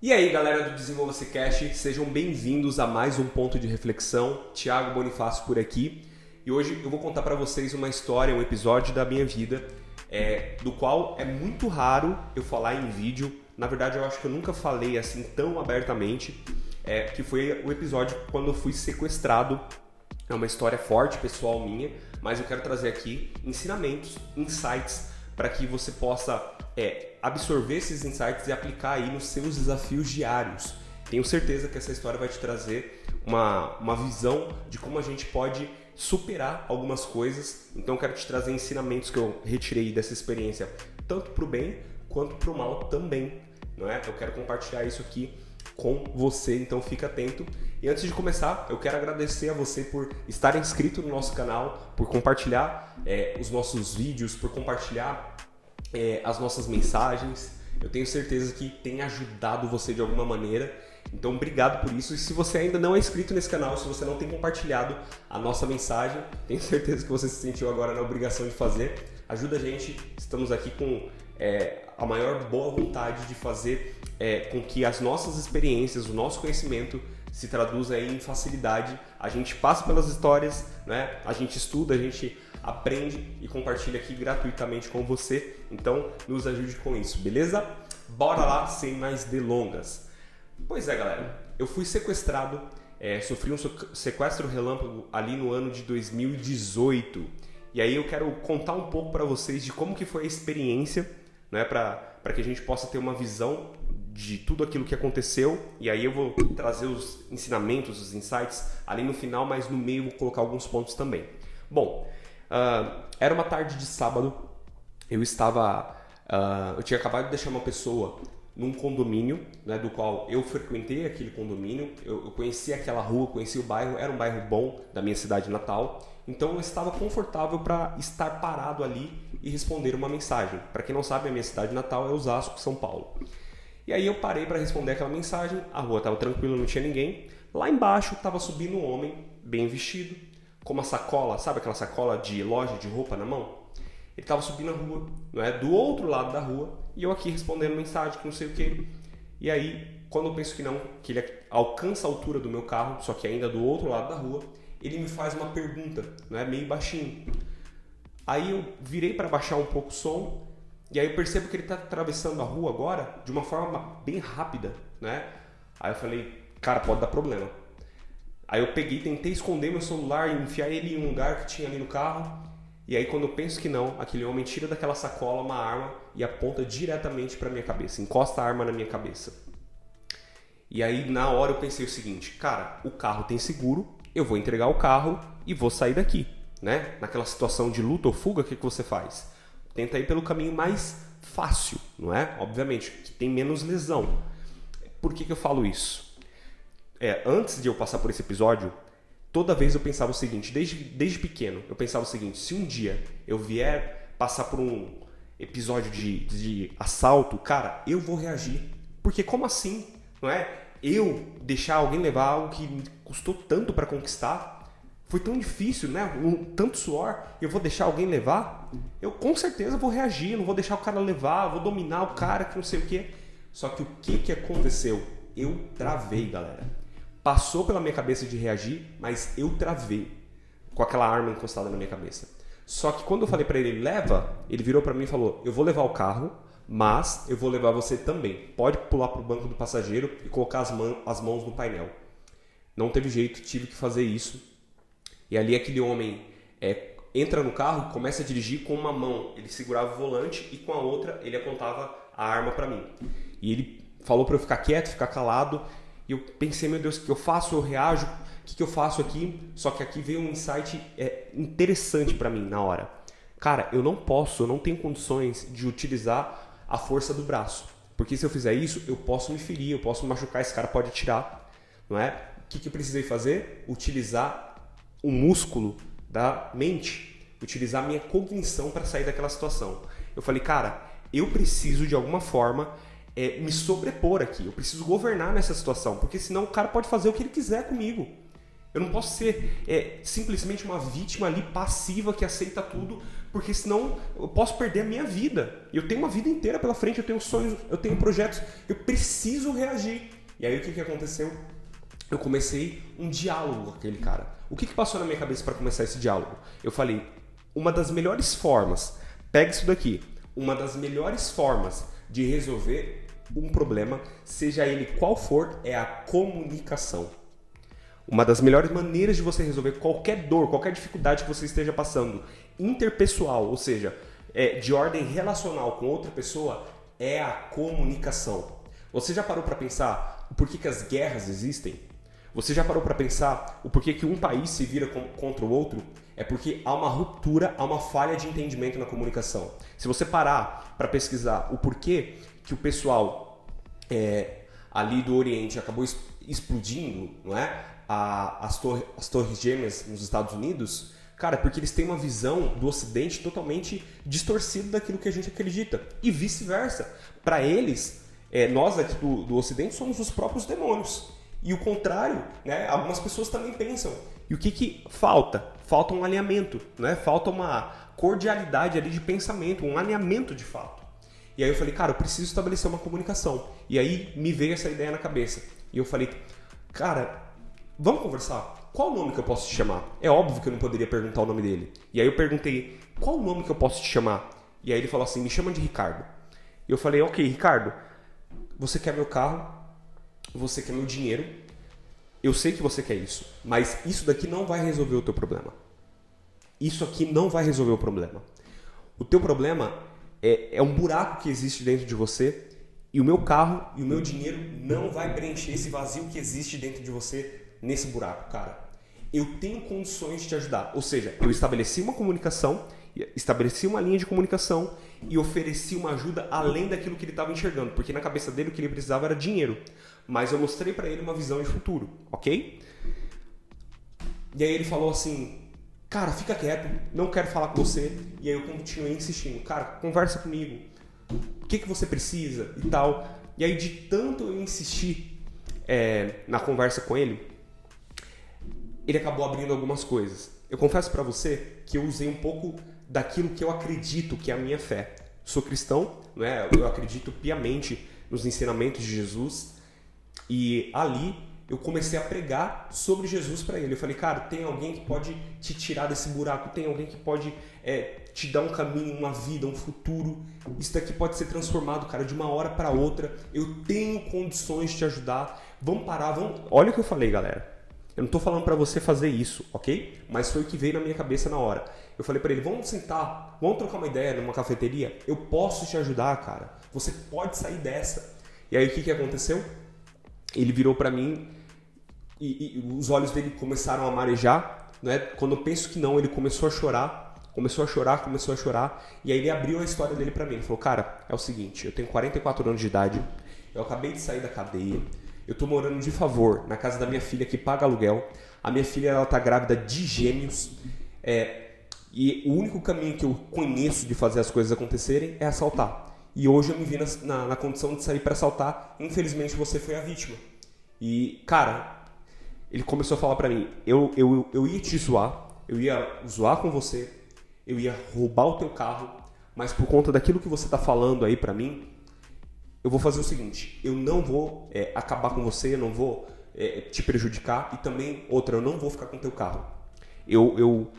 E aí, galera do Desenvolva-se Cast, sejam bem-vindos a mais um ponto de reflexão. Thiago Bonifácio por aqui. E hoje eu vou contar para vocês uma história, um episódio da minha vida, do qual é muito raro eu falar em vídeo. Na verdade, eu acho que eu nunca falei assim tão abertamente, que foi o episódio quando eu fui sequestrado. É uma história forte, pessoal minha, mas eu quero trazer aqui ensinamentos, insights, para que você possa absorver esses insights e aplicar aí nos seus desafios diários. Tenho certeza que essa história vai te trazer uma visão de como a gente pode superar algumas coisas. Então eu quero te trazer ensinamentos que eu retirei dessa experiência, tanto para o bem quanto para o mal também, não é? Eu quero compartilhar isso aqui com você, então fica atento. E antes de começar, eu quero agradecer a você por estar inscrito no nosso canal, por compartilhar os nossos vídeos, por compartilhar as nossas mensagens. Eu tenho certeza que tem ajudado você de alguma maneira. Então, obrigado por isso. E se você ainda não é inscrito nesse canal, se você não tem compartilhado a nossa mensagem, tenho certeza que você se sentiu agora na obrigação de fazer. Ajuda a gente. Estamos aqui com a maior boa vontade de fazer com que as nossas experiências, o nosso conhecimento se traduza aí em facilidade. A gente passa pelas histórias, né? A gente estuda, a gente aprende e compartilha aqui gratuitamente com você. Então, nos ajude com isso, beleza? Bora lá, sem mais delongas. Pois é, galera. Eu fui sequestrado, sofri um sequestro relâmpago ali no ano de 2018. E aí eu quero contar um pouco para vocês de como que foi a experiência, né? Para que a gente possa ter uma visão de tudo aquilo que aconteceu. E aí eu vou trazer os ensinamentos, os insights ali no final, mas no meio vou colocar alguns pontos também. Bom, era uma tarde de sábado. Eu tinha acabado de deixar uma pessoa num condomínio, né, do qual eu frequentei aquele condomínio. Eu conhecia aquela rua, conhecia o bairro, era um bairro bom da minha cidade natal. Então eu estava confortável para estar parado ali e responder uma mensagem. Para quem não sabe, a minha cidade natal é Osasco, São Paulo. E aí eu parei para responder aquela mensagem. A rua estava tranquila, não tinha ninguém. Lá embaixo estava subindo um homem bem vestido, com uma sacola, sabe aquela sacola de loja de roupa na mão? Ele estava subindo a rua, não é? Do outro lado da rua, e eu aqui respondendo mensagem, que não sei o que. E aí, quando eu penso que não, que ele alcança a altura do meu carro, só que ainda do outro lado da rua, ele me faz uma pergunta, não é? Meio baixinho. Aí eu virei para baixar um pouco o som, e aí eu percebo que ele está atravessando a rua agora de uma forma bem rápida, né? Aí eu falei, cara, pode dar problema. Aí eu peguei, tentei esconder meu celular e enfiar ele em um lugar que tinha ali no carro. E aí quando eu penso que não, aquele homem tira daquela sacola uma arma e aponta diretamente para minha cabeça, encosta a arma na minha cabeça. E aí na hora eu pensei o seguinte, cara, o carro tem seguro, eu vou entregar o carro e vou sair daqui, né? Naquela situação de luta ou fuga, o que você faz? Tenta ir pelo caminho mais fácil, não é? Obviamente, que tem menos lesão. Por que eu falo isso? Antes de eu passar por esse episódio, toda vez eu pensava o seguinte, desde pequeno, eu pensava o seguinte, se um dia eu vier passar por um episódio de assalto, cara, eu vou reagir. Porque como assim, não é? Eu deixar alguém levar algo que me custou tanto para conquistar, foi tão difícil, né? Tanto suor, eu vou deixar alguém levar? Eu com certeza vou reagir, não vou deixar o cara levar, vou dominar o cara, que não sei o quê. Só que o que aconteceu? Eu travei, galera. Passou pela minha cabeça de reagir, mas eu travei com aquela arma encostada na minha cabeça. Só que quando eu falei pra ele, leva, ele virou pra mim e falou, eu vou levar o carro, mas eu vou levar você também. Pode pular pro banco do passageiro e colocar as mãos no painel. Não teve jeito, tive que fazer isso. E ali aquele homem entra no carro e começa a dirigir com uma mão. Ele segurava o volante e com a outra ele apontava a arma pra mim. E ele falou pra eu ficar quieto, ficar calado. E eu pensei, meu Deus, o que eu faço? Eu reajo? O que eu faço aqui? Só que aqui veio um insight interessante para mim na hora. Cara, eu não tenho condições de utilizar a força do braço. Porque se eu fizer isso, eu posso me ferir, eu posso me machucar, esse cara pode atirar. Não é? O que eu precisei fazer? Utilizar o músculo da mente. Utilizar a minha cognição para sair daquela situação. Eu falei, cara, eu preciso de alguma forma me sobrepor aqui. Eu preciso governar nessa situação, porque senão o cara pode fazer o que ele quiser comigo. Eu não posso ser simplesmente uma vítima ali passiva que aceita tudo, porque senão eu posso perder a minha vida. Eu tenho uma vida inteira pela frente, eu tenho sonhos, eu tenho projetos, eu preciso reagir. E aí o que aconteceu? Eu comecei um diálogo com aquele cara. O que passou na minha cabeça para começar esse diálogo? Eu falei, uma das melhores formas, pega isso daqui, uma das melhores formas de resolver um problema, seja ele qual for, é a comunicação. Uma das melhores maneiras de você resolver qualquer dor, qualquer dificuldade que você esteja passando, interpessoal, ou seja, de ordem relacional com outra pessoa, é a comunicação. Você já parou para pensar o porquê que as guerras existem? Você já parou para pensar o porquê que um país se vira contra o outro? É porque há uma ruptura, há uma falha de entendimento na comunicação. Se você parar para pesquisar o porquê que o pessoal ali do Oriente acabou explodindo, não é? As torres gêmeas nos Estados Unidos, cara, porque eles têm uma visão do Ocidente totalmente distorcida daquilo que a gente acredita. E vice-versa. Para eles, nós aqui do Ocidente somos os próprios demônios. E o contrário, né? Algumas pessoas também pensam. E o que falta? Falta um alinhamento, né? Falta uma cordialidade ali de pensamento, um alinhamento de fato. E aí eu falei, cara, eu preciso estabelecer uma comunicação. E aí me veio essa ideia na cabeça. E eu falei, cara, vamos conversar? Qual o nome que eu posso te chamar? É óbvio que eu não poderia perguntar o nome dele. E aí eu perguntei, qual o nome que eu posso te chamar? E aí ele falou assim, me chama de Ricardo. E eu falei, ok, Ricardo, você quer meu carro? Você quer meu dinheiro? Eu sei que você quer isso, mas isso daqui não vai resolver o teu problema. Isso aqui não vai resolver o problema. O teu problema é um buraco que existe dentro de você e o meu carro e o meu dinheiro não vai preencher esse vazio que existe dentro de você nesse buraco, cara. Eu tenho condições de te ajudar. Ou seja, eu estabeleci uma comunicação, estabeleci uma linha de comunicação e ofereci uma ajuda além daquilo que ele estava enxergando, porque na cabeça dele o que ele precisava era dinheiro. Mas eu mostrei para ele uma visão de futuro, ok? E aí ele falou assim, cara, fica quieto, não quero falar com você. E aí eu continuei insistindo, cara, conversa comigo, o que você precisa e tal. E aí de tanto eu insistir na conversa com ele, ele acabou abrindo algumas coisas. Eu confesso para você que eu usei um pouco daquilo que eu acredito que é a minha fé. Sou cristão, né? Eu acredito piamente nos ensinamentos de Jesus. E ali eu comecei a pregar sobre Jesus para ele. Eu falei, cara, tem alguém que pode te tirar desse buraco, tem alguém que pode te dar um caminho, uma vida, um futuro. Isso daqui pode ser transformado, cara, de uma hora para outra. Eu tenho condições de te ajudar. Vamos parar, vamos... Olha o que eu falei, galera. Eu não estou falando para você fazer isso, ok? Mas foi o que veio na minha cabeça na hora. Eu falei para ele, vamos sentar, vamos trocar uma ideia numa cafeteria? Eu posso te ajudar, cara. Você pode sair dessa. E aí o que aconteceu? Ele virou para mim e os olhos dele começaram a marejar, né? Quando eu penso que não, ele começou a chorar. E aí ele abriu a história dele para mim. Ele falou, cara, é o seguinte, eu tenho 44 anos de idade, eu acabei de sair da cadeia, eu tô morando de favor na casa da minha filha que paga aluguel, a minha filha ela tá grávida de gêmeos, e o único caminho que eu conheço de fazer as coisas acontecerem é assaltar. E hoje eu me vi na condição de sair para assaltar. Infelizmente você foi a vítima. E, cara, ele começou a falar para mim, eu ia te zoar, eu ia zoar com você, eu ia roubar o teu carro, mas por conta daquilo que você tá falando aí para mim, eu vou fazer o seguinte, eu não vou acabar com você, eu não vou te prejudicar e também, outra, eu não vou ficar com o teu carro. Eu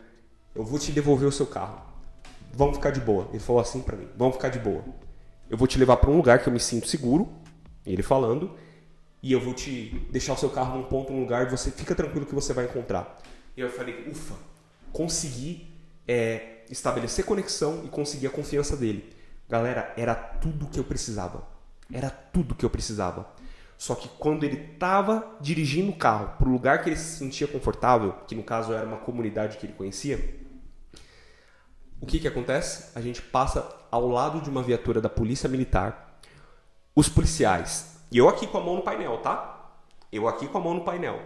vou te devolver o seu carro. Vamos ficar de boa. Ele falou assim para mim, vamos ficar de boa. Eu vou te levar para um lugar que eu me sinto seguro, ele falando, e eu vou te deixar o seu carro num ponto, num lugar, e você fica tranquilo que você vai encontrar. E eu falei, ufa, consegui estabelecer conexão e conseguir a confiança dele. Galera, era tudo que eu precisava. Era tudo que eu precisava. Só que quando ele estava dirigindo o carro para o lugar que ele se sentia confortável, que no caso era uma comunidade que ele conhecia, o que acontece? A gente passa ao lado de uma viatura da polícia militar, os policiais, e eu aqui com a mão no painel, tá? Eu aqui com a mão no painel.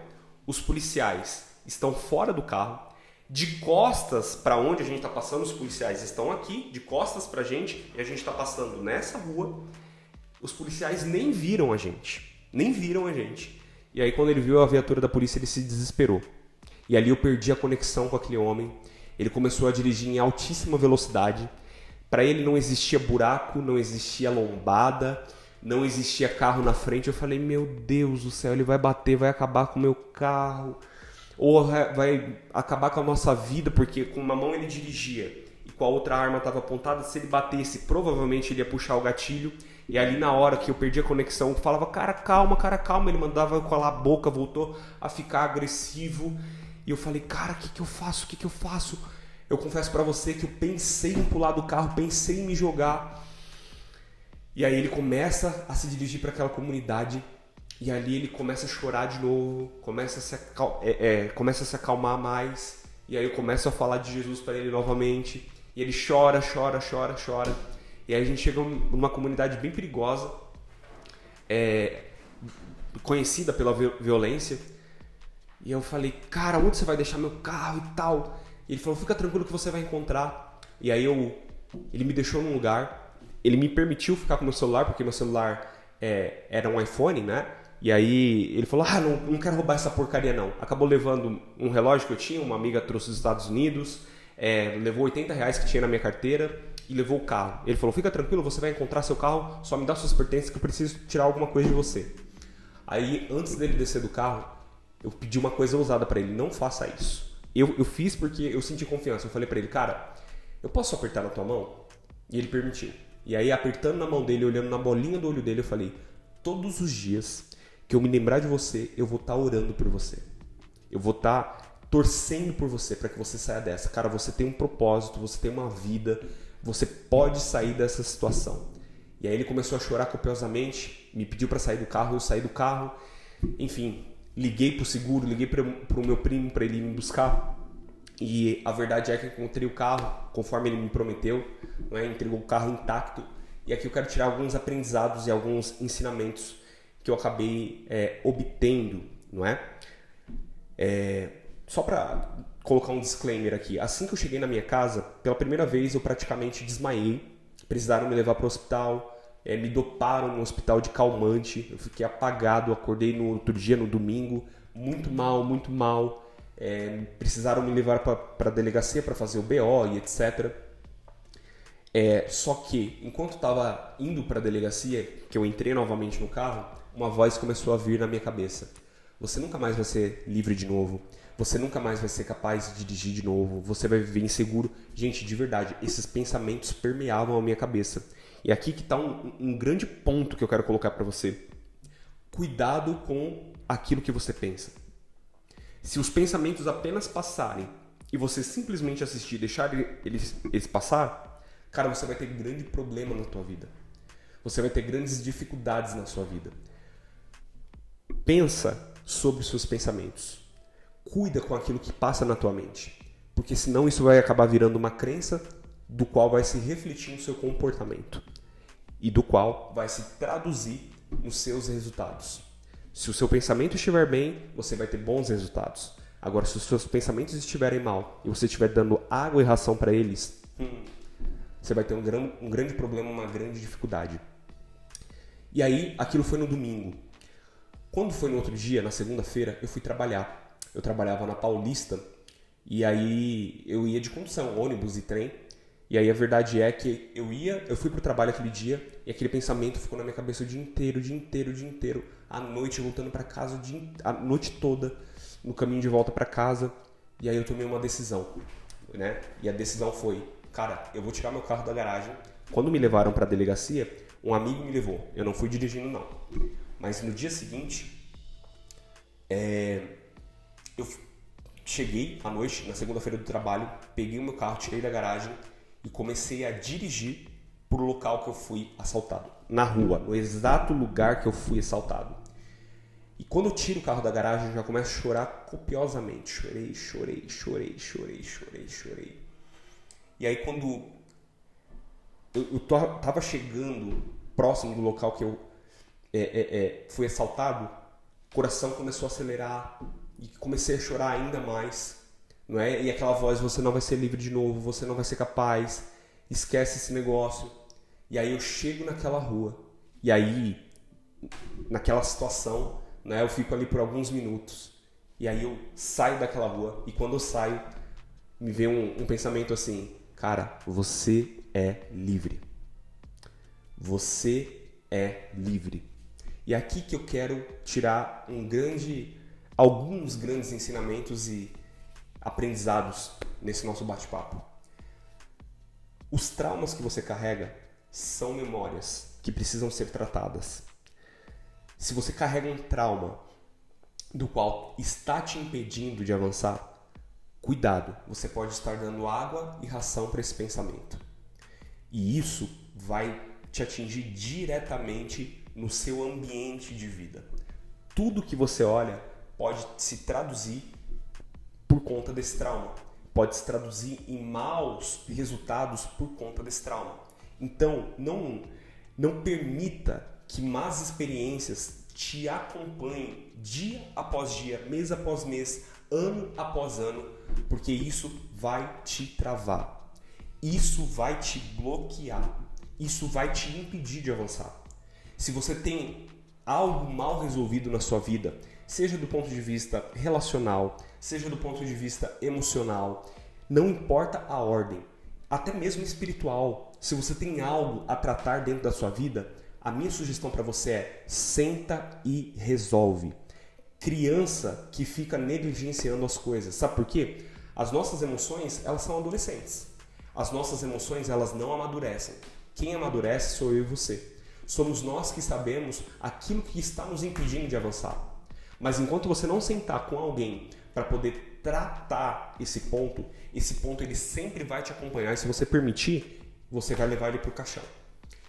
Os policiais estão fora do carro, de costas para onde a gente está passando, os policiais estão aqui, de costas para a gente, e a gente está passando nessa rua. Os policiais nem viram a gente. E aí quando ele viu a viatura da polícia, ele se desesperou. E ali eu perdi a conexão com aquele homem. Ele começou a dirigir em altíssima velocidade. Para ele não existia buraco, não existia lombada, não existia carro na frente. Eu falei, meu Deus do céu, ele vai bater, vai acabar com o meu carro. Ou vai acabar com a nossa vida, porque com uma mão ele dirigia e com a outra arma estava apontada. Se ele batesse, provavelmente ele ia puxar o gatilho. E ali na hora que eu perdi a conexão, eu falava, cara, calma. Ele mandava eu calar a boca, voltou a ficar agressivo. E eu falei, cara, o que eu faço? Eu confesso pra você que eu pensei em pular do carro, pensei em me jogar. E aí ele começa a se dirigir para aquela comunidade. E ali ele começa a chorar de novo, começa a se acalmar mais. E aí eu começo a falar de Jesus para ele novamente. E ele chora. E aí a gente chega numa comunidade bem perigosa, conhecida pela violência. E eu falei, cara, onde você vai deixar meu carro e tal? E ele falou, fica tranquilo que você vai encontrar. E aí ele me deixou num lugar, ele me permitiu ficar com meu celular, porque meu celular era um iPhone, né? E aí ele falou, não quero roubar essa porcaria não. Acabou levando um relógio que eu tinha, uma amiga trouxe dos Estados Unidos, levou R$80 que tinha na minha carteira e levou o carro. Ele falou, fica tranquilo, você vai encontrar seu carro, só me dá suas pertences que eu preciso tirar alguma coisa de você. Aí, antes dele descer do carro, eu pedi uma coisa ousada pra ele, não faça isso. Eu fiz porque eu senti confiança. Eu falei pra ele, cara, eu posso apertar na tua mão? E ele permitiu. E aí, apertando na mão dele, olhando na bolinha do olho dele, eu falei, todos os dias que eu me lembrar de você, eu vou estar orando por você. Eu vou estar torcendo por você para que você saia dessa. Cara, você tem um propósito, você tem uma vida, você pode sair dessa situação. E aí ele começou a chorar copiosamente, me pediu para sair do carro, eu saí do carro. Enfim, liguei pro seguro, liguei pro meu primo para ele me buscar. E a verdade é que eu encontrei o carro, conforme ele me prometeu, não é? Entregou o carro intacto. E aqui eu quero tirar alguns aprendizados e alguns ensinamentos que eu acabei obtendo, não é? Só para colocar um disclaimer aqui. Assim que eu cheguei na minha casa, pela primeira vez eu praticamente desmaiei. Precisaram me levar para o hospital, me doparam no hospital de calmante. Eu fiquei apagado, acordei no outro dia, no domingo, muito mal. Precisaram me levar para a delegacia para fazer o BO e etc. Só que, enquanto eu estava indo para a delegacia, que eu entrei novamente no carro, uma voz começou a vir na minha cabeça. Você nunca mais vai ser livre de novo. Você nunca mais vai ser capaz de dirigir de novo. Você vai viver inseguro. Gente, de verdade, esses pensamentos permeavam a minha cabeça. E aqui que está um grande ponto que eu quero colocar para você. Cuidado com aquilo que você pensa. Se os pensamentos apenas passarem e você simplesmente assistir e deixar eles passar, cara, você vai ter grande problema na tua vida. Você vai ter grandes dificuldades na sua vida. Pensa sobre os seus pensamentos. Cuida com aquilo que passa na tua mente. Porque senão isso vai acabar virando uma crença do qual vai se refletir no seu comportamento. E do qual vai se traduzir nos seus resultados. Se o seu pensamento estiver bem, você vai ter bons resultados. Agora, se os seus pensamentos estiverem mal e você estiver dando água e ração para eles, você vai ter um grande problema, uma grande dificuldade. E aí, aquilo foi no domingo. Quando foi no outro dia, na segunda-feira, eu fui trabalhar. Eu trabalhava na Paulista e aí eu ia de condução, ônibus e trem. E aí a verdade é que eu fui pro trabalho aquele dia e aquele pensamento ficou na minha cabeça o dia inteiro. À noite, voltando para casa, a noite toda, no caminho de volta para casa. E aí eu tomei uma decisão, né? E a decisão foi, cara, eu vou tirar meu carro da garagem. Quando me levaram para a delegacia, um amigo me levou. Eu não fui dirigindo, não. Mas no dia seguinte, eu cheguei à noite, na segunda-feira do trabalho, peguei o meu carro, tirei da garagem e comecei a dirigir para o local que eu fui assaltado. Na rua, no exato lugar que eu fui assaltado. E quando eu tiro o carro da garagem, eu já começo a chorar copiosamente. Chorei. E aí quando eu tava chegando próximo do local que eu fui assaltado, o coração começou a acelerar e comecei a chorar ainda mais, não é? E aquela voz, você não vai ser livre de novo, você não vai ser capaz, esquece esse negócio. E aí eu chego naquela rua, e aí, naquela situação, né, eu fico ali por alguns minutos, E aí eu saio daquela rua e quando eu saio, me vem um pensamento assim, cara, você é livre. Você é livre. E é aqui que eu quero tirar alguns grandes ensinamentos e aprendizados nesse nosso bate-papo. Os traumas que você carrega são memórias que precisam ser tratadas. Se você carrega um trauma do qual está te impedindo de avançar, cuidado, você pode estar dando água e ração para esse pensamento. E isso vai te atingir diretamente no seu ambiente de vida. Tudo que você olha pode se traduzir por conta desse trauma. Pode se traduzir em maus resultados por conta desse trauma. Então, não permita que más experiências te acompanhem dia após dia, mês após mês, ano após ano, porque isso vai te travar. Isso vai te bloquear. Isso vai te impedir de avançar. Se você tem algo mal resolvido na sua vida, seja do ponto de vista relacional, seja do ponto de vista emocional, não importa a ordem, até mesmo espiritual, se você tem algo a tratar dentro da sua vida, a minha sugestão para você é senta e resolve. Criança que fica negligenciando as coisas, sabe por quê? As nossas emoções, elas são adolescentes. As nossas emoções, elas não amadurecem. Quem amadurece sou eu e você. Somos nós que sabemos aquilo que está nos impedindo de avançar. Mas enquanto você não sentar com alguém para poder tratar esse ponto ele sempre vai te acompanhar e se você permitir, você vai levar ele para o caixão.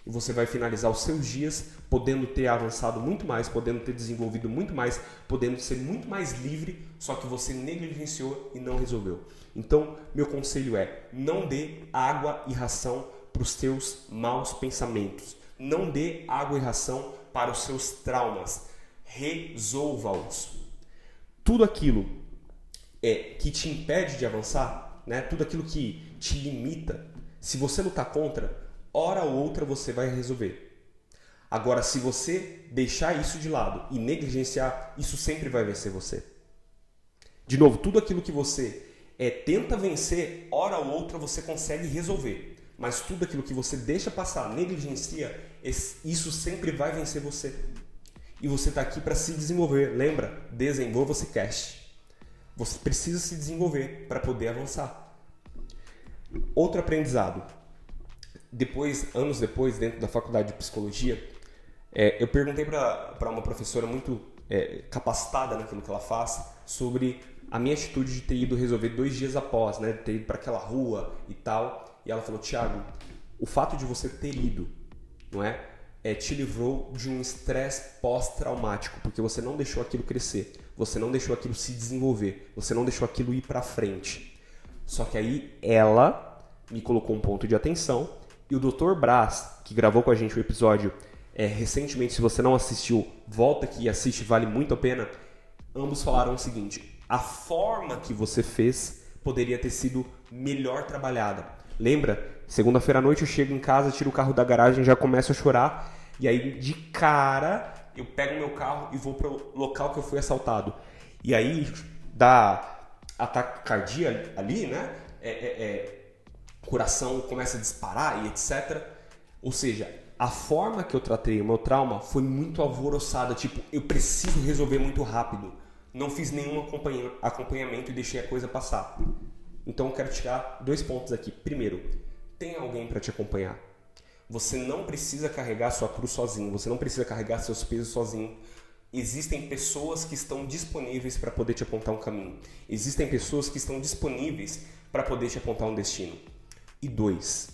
E você vai finalizar os seus dias podendo ter avançado muito mais, podendo ter desenvolvido muito mais, podendo ser muito mais livre, só que você negligenciou e não resolveu. Então, meu conselho é, não dê água e ração para os teus maus pensamentos. Não dê água e ração para os seus traumas. Resolva-os. Tudo aquilo que te impede de avançar, né? Tudo aquilo que te limita, se você lutar contra, hora ou outra você vai resolver. Agora, se você deixar isso de lado e negligenciar, isso sempre vai vencer você. De novo, tudo aquilo que você tenta vencer, hora ou outra você consegue resolver. Mas tudo aquilo que você deixa passar, negligencia, isso sempre vai vencer você. E você está aqui para se desenvolver. Lembra? Desenvolva-se Cast. Você precisa se desenvolver para poder avançar. Outro aprendizado. Anos depois, dentro da faculdade de psicologia, eu perguntei para uma professora muito capacitada naquilo que ela faz sobre a minha atitude de ter ido resolver 2 dias após, né, de ter ido para aquela rua e tal. E ela falou, Thiago, o fato de você ter ido, não te livrou de um estresse pós-traumático, porque você não deixou aquilo crescer, você não deixou aquilo se desenvolver, você não deixou aquilo ir para frente. Só que aí ela me colocou um ponto de atenção e o Dr. Braz, que gravou com a gente o episódio recentemente, se você não assistiu, volta aqui e assiste, vale muito a pena. Ambos falaram o seguinte, a forma que você fez poderia ter sido melhor trabalhada. Lembra? Segunda-feira à noite eu chego em casa, tiro o carro da garagem, já começo a chorar. E aí, de cara, eu pego meu carro e vou para o local que eu fui assaltado. E aí, dá ataque cardíaco ali, né? O coração começa a disparar e etc. Ou seja, a forma que eu tratei o meu trauma foi muito alvoroçada. Tipo, eu preciso resolver muito rápido. Não fiz nenhum acompanhamento e deixei a coisa passar. Então eu quero tirar 2 pontos aqui. Primeiro, tem alguém para te acompanhar. Você não precisa carregar sua cruz sozinho. Você não precisa carregar seus pesos sozinho. Existem pessoas que estão disponíveis para poder te apontar um caminho. Existem pessoas que estão disponíveis para poder te apontar um destino. E 2,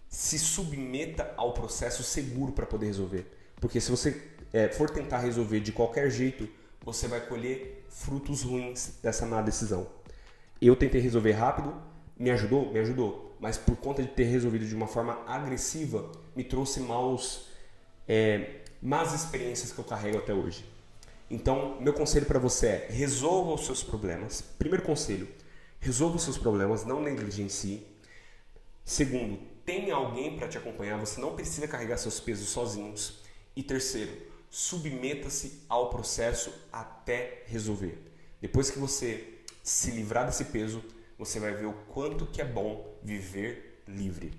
se submeta ao processo seguro para poder resolver. Porque se você for tentar resolver de qualquer jeito, você vai colher frutos ruins dessa má decisão. Eu tentei resolver rápido, me ajudou? Me ajudou. Mas por conta de ter resolvido de uma forma agressiva, me trouxe más experiências que eu carrego até hoje. Então, meu conselho para você é, resolva os seus problemas. Primeiro conselho, resolva os seus problemas, não negligencie. Segundo, tenha alguém para te acompanhar, você não precisa carregar seus pesos sozinhos. E terceiro, submeta-se ao processo até resolver. Depois que você se livrar desse peso, você vai ver o quanto que é bom viver livre.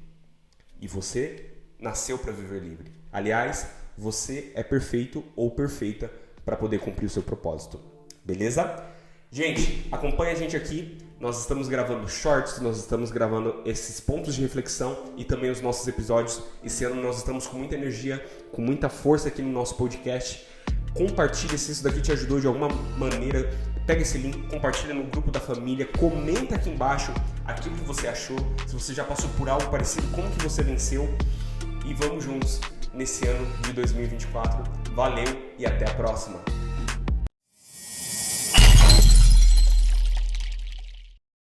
E você nasceu para viver livre. Aliás, você é perfeito ou perfeita para poder cumprir o seu propósito. Beleza? Gente, acompanha a gente aqui. Nós estamos gravando shorts, nós estamos gravando esses pontos de reflexão e também os nossos episódios. Esse ano nós estamos com muita energia, com muita força aqui no nosso podcast. Compartilha se isso daqui te ajudou de alguma maneira. Pega esse link, compartilha no grupo da família, comenta aqui embaixo aquilo que você achou, se você já passou por algo parecido, como que você venceu. E vamos juntos nesse ano de 2024. Valeu e até a próxima!